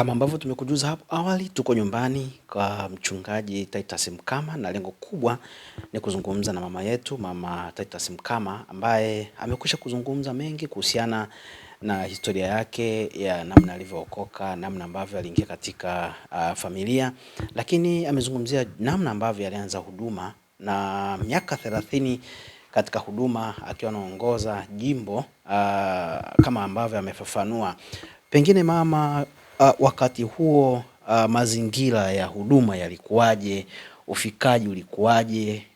Kama ambavyo tumekujuza hapo awali, tuko nyumbani kwa mchungaji Titus Mkama na lengo kubwa ni kuzungumza na mama yetu, mama Titus Mkama ambaye amekwisha kuzungumza mengi kuhusiana na historia yake ya namna alivyookoka, namna ambavyo aliingia katika familia, lakini amezungumzia namna ambavyo alianza huduma na miaka 30 katika huduma akiwa anaongoza jimbo kama ambavyo amefafanua. Pengine mama, wakati huo mazingira ya huduma yalikuwaje, ufikaji ulikuwaje,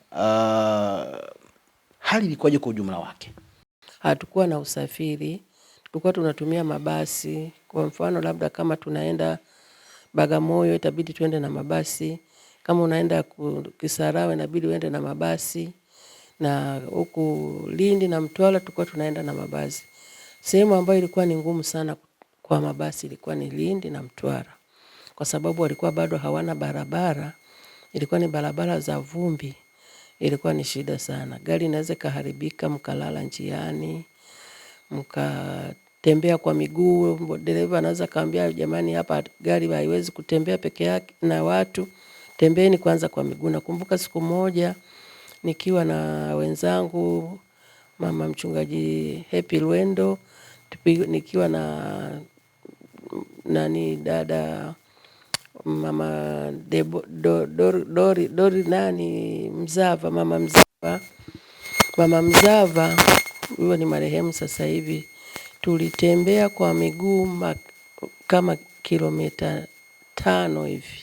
hali ilikuwaje kwa ujumla wake? Hatukuwa na usafiri, tulikuwa tunatumia mabasi. Kwa mfano labda kama tunaenda Bagamoyo itabidi tuende na mabasi, kama unaenda Kisarawe inabidi uende na mabasi, na huku Lindi na Mtwara tulikuwa tunaenda na mabasi. Sehemu ambayo ilikuwa ni ngumu sana kwa mabasi ilikuwa ni Lindi na Mtwara, kwa sababu walikuwa bado hawana barabara, ilikuwa ni barabara za vumbi. Ilikuwa ni shida sana. Gari inaweza kaharibika, mkalala njiani, mkatembea kwa miguu, dereva anaweza kaambia jamani hapa gari haiwezi kutembea peke yake na watu, tembeeni kwanza kwa miguu. Nakumbuka siku moja nikiwa na wenzangu, mama mchungaji Happy Lwendo, nikiwa na dada mama Dori Mzava, mama Mzava, huyo ni marehemu sasa hivi. Tulitembea kwa miguu kama kilomita 5 hivi.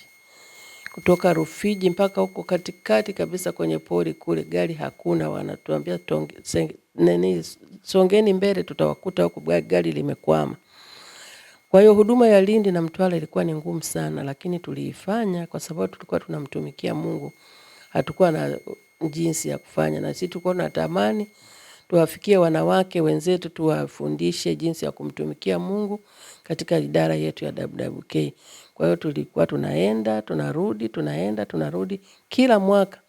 Kutoka Rufiji mpaka huko katikati kabisa kwenye pori kule, gari hakuna, wanatuambia songeni mbele tutawakuta huko gari limekwama. Kwa hiyo huduma ya Lindi na Mtwara ilikuwa ni ngumu sana, lakini tuliifanya kwa sababu tulikuwa tunamtumikia Mungu. Hatukuwa na jinsi ya kufanya, na sisi tulikuwa tunatamani tuwafikie wanawake wenzetu, tuwafundishe jinsi ya kumtumikia Mungu katika idara yetu ya WWK. Kwa hiyo tulikuwa tunaenda, tunarudi, tunaenda, tunarudi kila mwaka.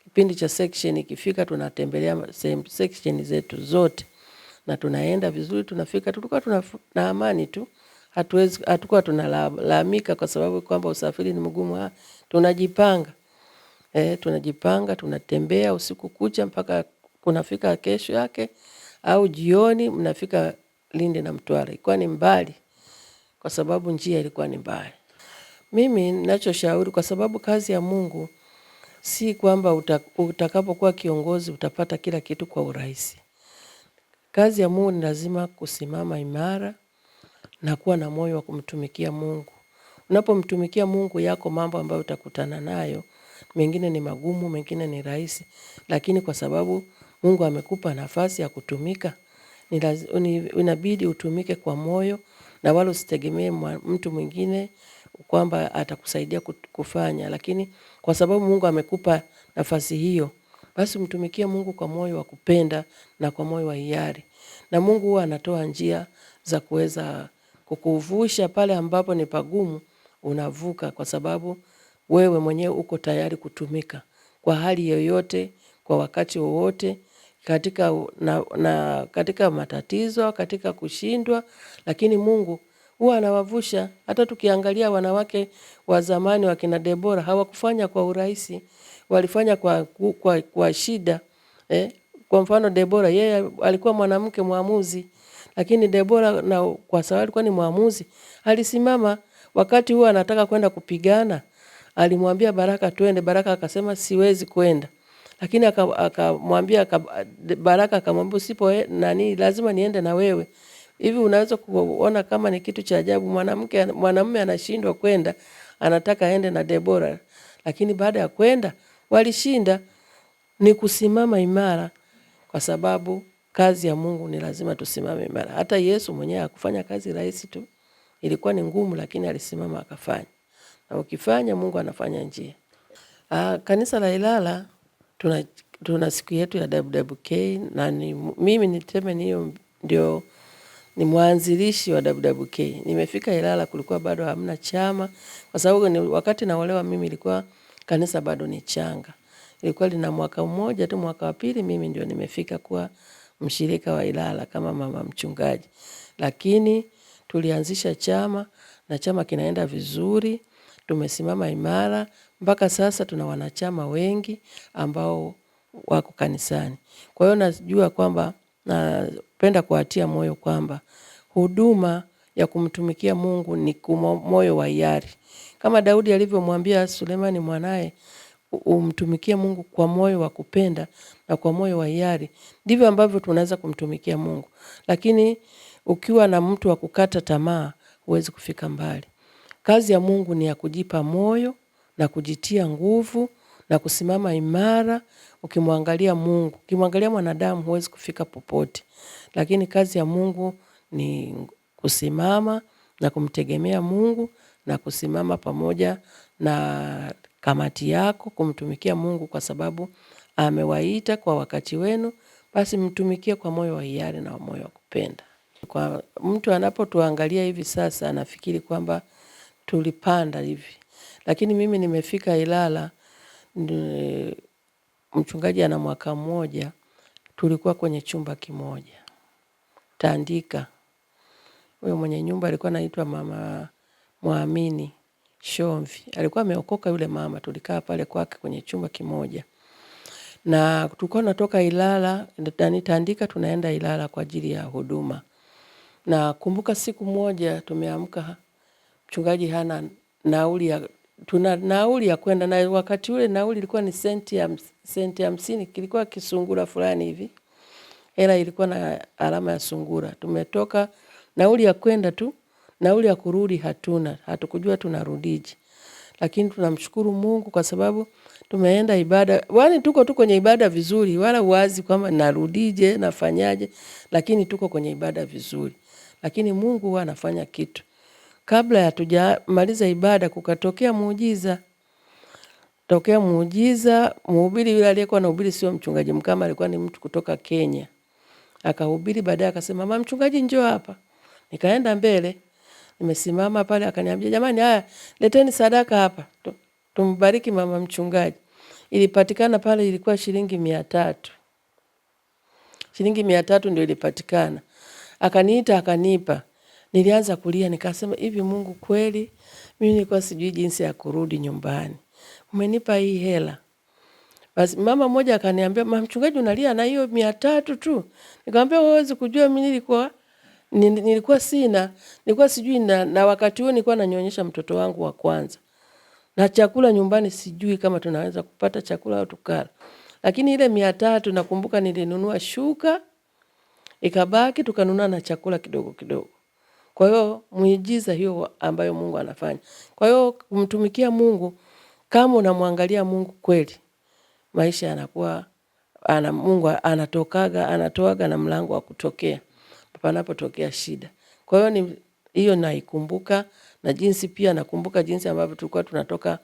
Kipindi cha section ikifika tunatembelea section zetu zote na tunaenda vizuri, tunafika, tulikuwa tuna amani tu. Hatukuwa tunalalamika kwa sababu kwamba usafiri ni mgumu. Tunajipanga. Tunajipanga, tunatembea usiku kucha mpaka kunafika kesho yake, au jioni mnafika Lindi na Mtwara. Ilikuwa ni mbali kwa sababu njia ilikuwa ni mbaya. Mimi ninachoshauri, kwa sababu kazi ya Mungu si kwamba utakapokuwa kiongozi utapata kila kitu kwa urahisi. Kazi ya Mungu ni lazima kusimama imara na kuwa na moyo wa kumtumikia Mungu. Unapomtumikia Mungu, yako mambo ambayo utakutana nayo, mengine ni magumu, mengine ni rahisi, lakini kwa sababu Mungu amekupa nafasi ya kutumika, inabidi utumike kwa moyo na wala usitegemee mtu mwingine kwamba atakusaidia kufanya, lakini kwa sababu Mungu amekupa nafasi hiyo, basi mtumikie Mungu kwa moyo wa kupenda na kwa moyo wa hiari. Na Mungu huwa anatoa njia za kuweza kukuvusha pale ambapo ni pagumu, unavuka kwa sababu wewe mwenyewe uko tayari kutumika kwa hali yoyote, kwa wakati wowote, katika matatizo, katika kushindwa, lakini Mungu huwa anawavusha. Hata tukiangalia wanawake wa zamani wakina Debora, hawakufanya kwa urahisi, walifanya kwa shida. Kwa mfano Debora, yeye alikuwa mwanamke mwamuzi, lakini Debora kwa sababu alikuwa ni mwamuzi, alisimama wakati huo anataka kwenda kupigana. Alimwambia Baraka twende, Baraka akasema siwezi kwenda. Lakini akamwambia Baraka akamwambia lazima niende na wewe. Hivi unaweza kuona kama ni kitu cha ajabu, mwanamume anashindwa kwenda, anataka aende na Debora. Lakini baada ya kwenda walishinda. Ni kusimama imara, kwa sababu kazi ya Mungu ni lazima tusimame imara. Hata Yesu mwenyewe hakufanya kazi rahisi tu. Ilikuwa ni ngumu, lakini alisimama akafanya. Na ukifanya, Mungu anafanya njia. Kanisa la Ilala tuna siku yetu ya WWK, na mimi niseme ndio ni mwanzilishi wa WWK. Nimefika Ilala kulikuwa bado hamna chama, kwa sababu wakati naolewa mimi ilikuwa kanisa bado ni changa. Ilikuwa lina mwaka mmoja tu, mwaka wa pili mimi ndio nimefika kuwa mshirika wa Ilala kama mama mchungaji. Lakini tulianzisha chama na chama kinaenda vizuri, tumesimama imara, mpaka sasa tuna wanachama wengi ambao wako kanisani. Kwa hiyo najua kwamba napenda kuwatia moyo kwamba huduma ya kumtumikia Mungu ni moyo wa hiari. Kama Daudi alivyomwambia Sulemani mwanae, umtumikie Mungu kwa moyo wa kupenda na kwa moyo wa hiari, ndivyo ambavyo tunaweza kumtumikia Mungu. Lakini ukiwa na mtu wa kukata tamaa, huwezi kufika mbali. Kazi ya Mungu ni ya kujipa moyo na kujitia nguvu na kusimama imara ukimwangalia Mungu. Ukimwangalia mwanadamu huwezi kufika popote. Lakini kazi ya Mungu ni kusimama na kumtegemea Mungu na kusimama pamoja na kamati yako kumtumikia Mungu, kwa sababu amewaita kwa wakati wenu, basi mtumikie kwa moyo wa hiari na moyo wa kupenda. Kwa mtu anapotuangalia hivi sasa anafikiri kwamba tulipanda hivi. Lakini mimi nimefika Ilala, mchungaji ana mwaka mmoja, tulikuwa kwenye chumba kimoja. Tandika. Huyo mwenye nyumba alikuwa anaitwa Mama Muamini Shomvi. Alikuwa ameokoka yule mama, tulikaa pale kwake kwenye chumba kimoja. Na tulikuwa tunatoka Ilala, Tandika tunaenda Ilala kwa ajili ya huduma. Na kumbuka siku moja tumeamka, mchungaji hana nauli ya kwenda, na wakati ule nauli ilikuwa ni senti 50, kilikuwa kisungura fulani hivi. Hela ilikuwa na alama ya sungura. Tumetoka nauli ya kwenda tu, nauli ya kurudi hatuna. Hatukujua tunarudije. Lakini tunamshukuru Mungu kwa sababu tumeenda ibada. Wani tuko kwenye ibada vizuri, wala uwazi kwamba narudije, nafanyaje, lakini tuko kwenye ibada vizuri. Lakini Mungu huwa anafanya kitu. Kabla ya tujamaliza ibada kukatokea muujiza. Tokea muujiza, mhubiri yule aliyekuwa anahubiri sio mchungaji Mkama, alikuwa ni mtu kutoka Kenya. Akahubiri, baadaye akasema, "Mama mchungaji njoo hapa." Nikaenda mbele, nimesimama pale, akaniambia, "Jamani, haya leteni sadaka hapa. Tumbariki mama mchungaji." Ilipatikana pale, ilikuwa shilingi 300. Shilingi 300 ndio ilipatikana. Akaniita akanipa. Nilianza kulia, nikasema, "Hivi Mungu kweli? Mimi nilikuwa sijui jinsi ya kurudi nyumbani. Umenipa hii hela." Basi mama mmoja akaniambia, "Mama mchungaji unalia na hiyo 300 tu?" Nikamwambia, "Huwezi kujua mimi nilikuwa sina. Nilikuwa sijui na wakati huo nilikuwa nanyonyesha mtoto wangu wa kwanza. Na chakula nyumbani sijui kama tunaweza kupata chakula au tukala. Lakini ile 300 nakumbuka nilinunua shuka, ikabaki tukanunua na chakula kidogo kidogo." Kwa hiyo muujiza hiyo ambayo Mungu anafanya. Kwa hiyo kumtumikia Mungu, kama unamwangalia Mungu kweli, maisha yanakuwa Mungu anatoaga na mlango wa kutokea panapotokea shida. Kwa hiyo hiyo naikumbuka, na jinsi pia nakumbuka jinsi ambavyo tulikuwa tunatoka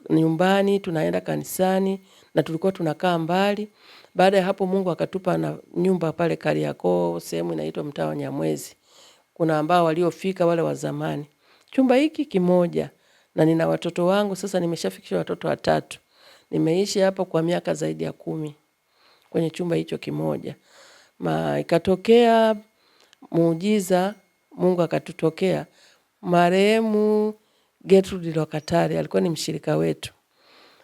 nyumbani tunaenda kanisani na tulikuwa tunakaa mbali. Baada ya hapo Mungu akatupa na nyumba pale Kariakoo, sehemu inaitwa mtaa wa Nyamwezi. Kuna ambao waliofika wale wa zamani. Chumba hiki kimoja, na nina watoto wangu sasa, nimeshafikisha watoto 3. Nimeishi hapa kwa miaka zaidi ya 10 kwenye chumba hicho kimoja. Ikatokea muujiza, Mungu akatutokea. Marehemu Gertrude Lokatari alikuwa ni mshirika wetu.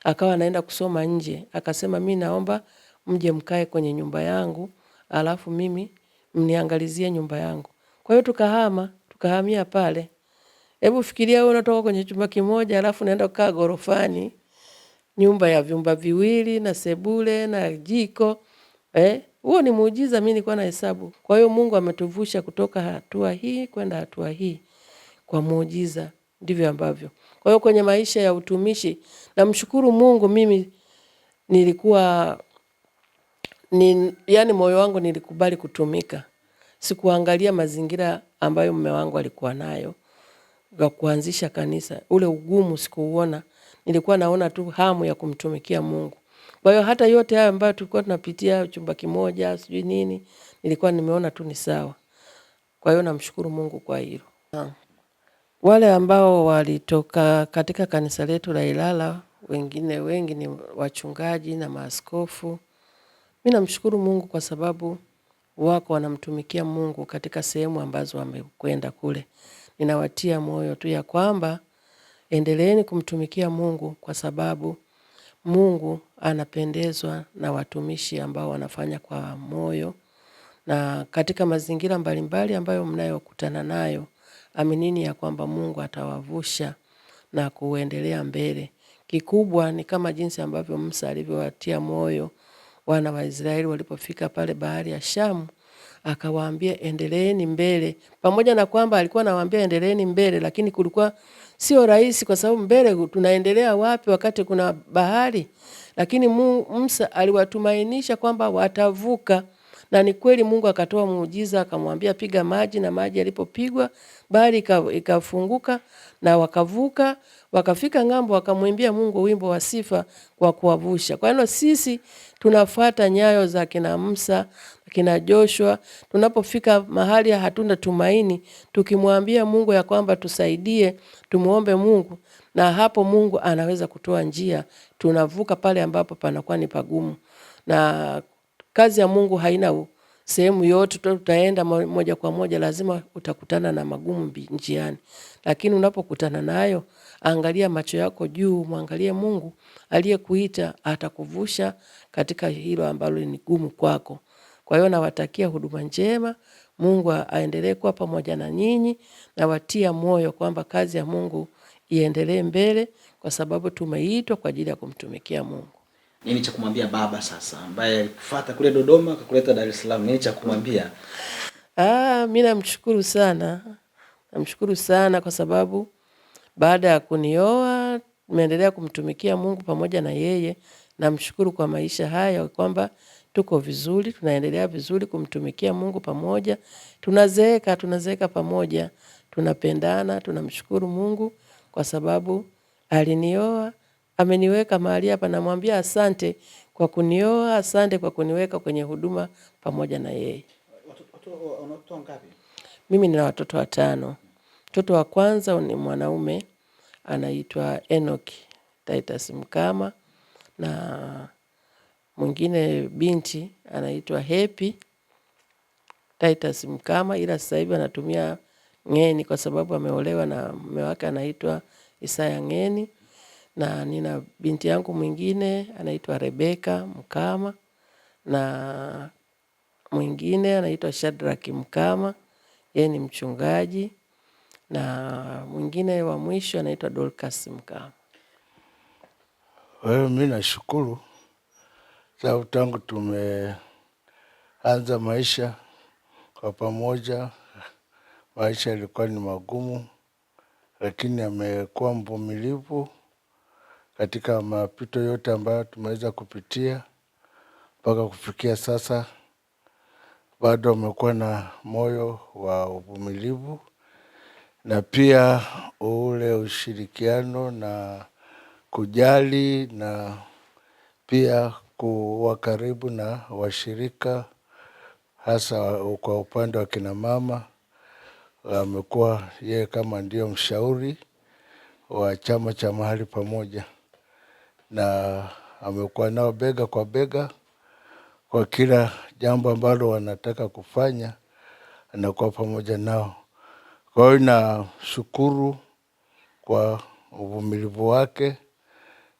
Akawa anaenda kusoma nje. Akasema, "Mimi naomba mje mkae kwenye nyumba yangu, alafu mimi mniangalizie nyumba yangu." Kwa hiyo tukahamia pale. Hebu fikiria wewe unatoka kwenye chumba kimoja alafu unaenda kukaa gorofani, nyumba ya vyumba viwili na sebule na jiko. Huo ni muujiza mimi nilikuwa nahesabu. Kwa hiyo Mungu ametuvusha kutoka hatua hii kwenda hatua hii kwa muujiza, ndivyo ambavyo. Kwa hiyo kwenye maisha ya utumishi namshukuru Mungu, mimi nilikuwa yani moyo wangu nilikubali kutumika. Sikuangalia mazingira ambayo mume wangu alikuwa nayo kwa kuanzisha kanisa. Ule ugumu sikuuona. Nilikuwa naona tu hamu ya kumtumikia Mungu. Kwa hiyo hata yote haya ambayo tulikuwa tunapitia chumba kimoja, sijui nini, nilikuwa nimeona tu ni sawa. Kwa hiyo namshukuru Mungu kwa hilo. Wale ambao walitoka katika kanisa letu la Ilala, wengi ni wachungaji na maaskofu. Mimi namshukuru Mungu kwa sababu wako wanamtumikia Mungu katika sehemu ambazo wamekwenda kule. ninawatia moyo tu ya kwamba endeleeni kumtumikia Mungu, kwa sababu Mungu anapendezwa na watumishi ambao wanafanya kwa moyo, na katika mazingira mbalimbali ambayo mnayokutana nayo, aminini ya kwamba Mungu atawavusha na kuendelea mbele. Kikubwa ni kama jinsi ambavyo Musa alivyowatia moyo wana wa Israeli walipofika pale bahari ya Shamu, akawaambia endeleeni mbele. Pamoja na kwamba alikuwa anawaambia endeleeni mbele, lakini kulikuwa sio rahisi, kwa sababu mbele tunaendelea wapi wakati kuna bahari? Lakini Musa aliwatumainisha kwamba watavuka, na ni kweli Mungu akatoa muujiza, akamwambia piga maji, na maji yalipopigwa bahari ikafunguka na wakavuka, wakafika ng'ambo, wakamwimbia Mungu wimbo wa sifa kwa kuwavusha. Kwa hiyo sisi tunafuata nyayo za kina Musa, kina Joshua. Tunapofika mahali hatuna tumaini, tukimwambia Mungu ya kwamba tusaidie, tumuombe Mungu, na hapo Mungu anaweza kutoa njia, tunavuka pale ambapo panakuwa ni pagumu. Na kazi ya Mungu haina sehemu yote tutaenda moja kwa moja, lazima utakutana na magumu njiani. Lakini unapokutana nayo, angalia macho yako juu, muangalie Mungu aliyekuita, atakuvusha katika hilo ambalo ni gumu kwako. Kwa hiyo nawatakia huduma njema, Mungu aendelee kuwa pamoja na nyinyi, na watia moyo kwamba kazi ya Mungu iendelee mbele, kwa sababu tumeitwa kwa ajili ya kumtumikia Mungu. Nini cha kumwambia baba sasa ambaye alikufuata kule Dodoma akakuleta Dar es Salaam? Nini cha kumwambia? Mimi namshukuru sana. Namshukuru sana kwa sababu baada ya kunioa nimeendelea kumtumikia Mungu pamoja na yeye. Namshukuru kwa maisha haya kwamba tuko vizuri, tunaendelea vizuri kumtumikia Mungu pamoja. Tunazeeka pamoja, tunapendana, tunamshukuru Mungu kwa sababu alinioa, ameniweka mahali hapa. Namwambia asante kwa kunioa, asante kwa kuniweka kwenye huduma pamoja na yeye. Watoto ngapi? Mimi nina watoto 5. Mtoto wa kwanza ni mwanaume, anaitwa Enoch Titus Mkama, na mwingine binti anaitwa Happy Titus Mkama, ila sasa hivi anatumia Ngeni kwa sababu ameolewa na mume wake anaitwa Isaya Ngeni. Na nina binti yangu mwingine anaitwa Rebeka Mkama, na mwingine anaitwa Shadrack Mkama, yeye ni mchungaji, na mwingine wa mwisho anaitwa Dorcas Mkama. Mimi nashukuru sababu tangu tumeanza maisha kwa pamoja, maisha yalikuwa ni magumu, lakini amekuwa mvumilivu katika mapito yote ambayo tumeweza kupitia mpaka kufikia sasa. Bado amekuwa na moyo wa uvumilivu na pia ule ushirikiano na kujali, na pia kuwa karibu na washirika, hasa kwa upande wa kina mama. Amekuwa yeye kama ndio mshauri wa chama cha mahali pamoja, na amekuwa nao bega kwa bega kwa kila jambo ambalo wanataka kufanya, anakuwa pamoja nao. Kwa hiyo nashukuru kwa uvumilivu wake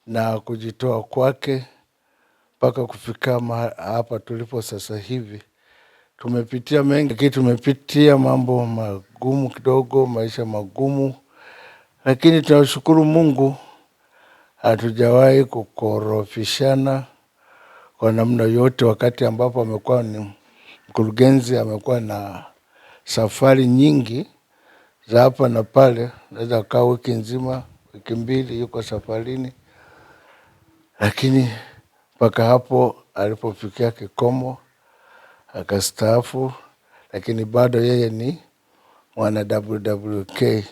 na kujitoa kwake mpaka kufika hapa tulipo sasa hivi. Tumepitia mengi, lakini tumepitia mambo magumu kidogo, maisha magumu, lakini tunashukuru Mungu hatujawahi kukorofishana kwa namna yote. Wakati ambapo amekuwa ni mkurugenzi, amekuwa na safari nyingi za hapa na pale, naweza kaa wiki nzima, wiki 2 yuko safarini, lakini mpaka hapo alipofikia kikomo akastaafu. Lakini bado yeye ni mwana WWK,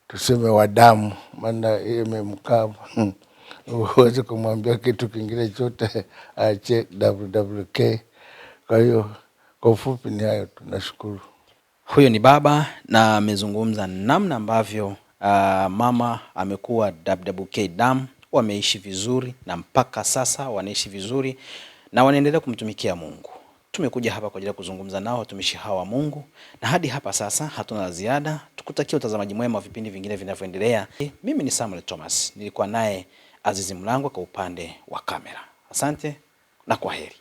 tuseme wa damu, maana yeye imemkaa huwezi kumwambia kitu kingine chote aache WWK. Kwa hiyo kwa ufupi ni hayo, tunashukuru. Huyo ni baba na amezungumza namna ambavyo mama amekuwa WWK damu, wameishi vizuri na mpaka sasa wanaishi vizuri na wanaendelea kumtumikia Mungu. Tumekuja hapa kwa ajili ya kuzungumza nao watumishi hawa wa Mungu, na hadi hapa sasa hatuna la ziada. tukutakia utazamaji mwema wa vipindi vingine vinavyoendelea. Mimi ni Samuel Thomas, nilikuwa naye Azizi Mlangwa kwa upande wa kamera. Asante na kwaheri.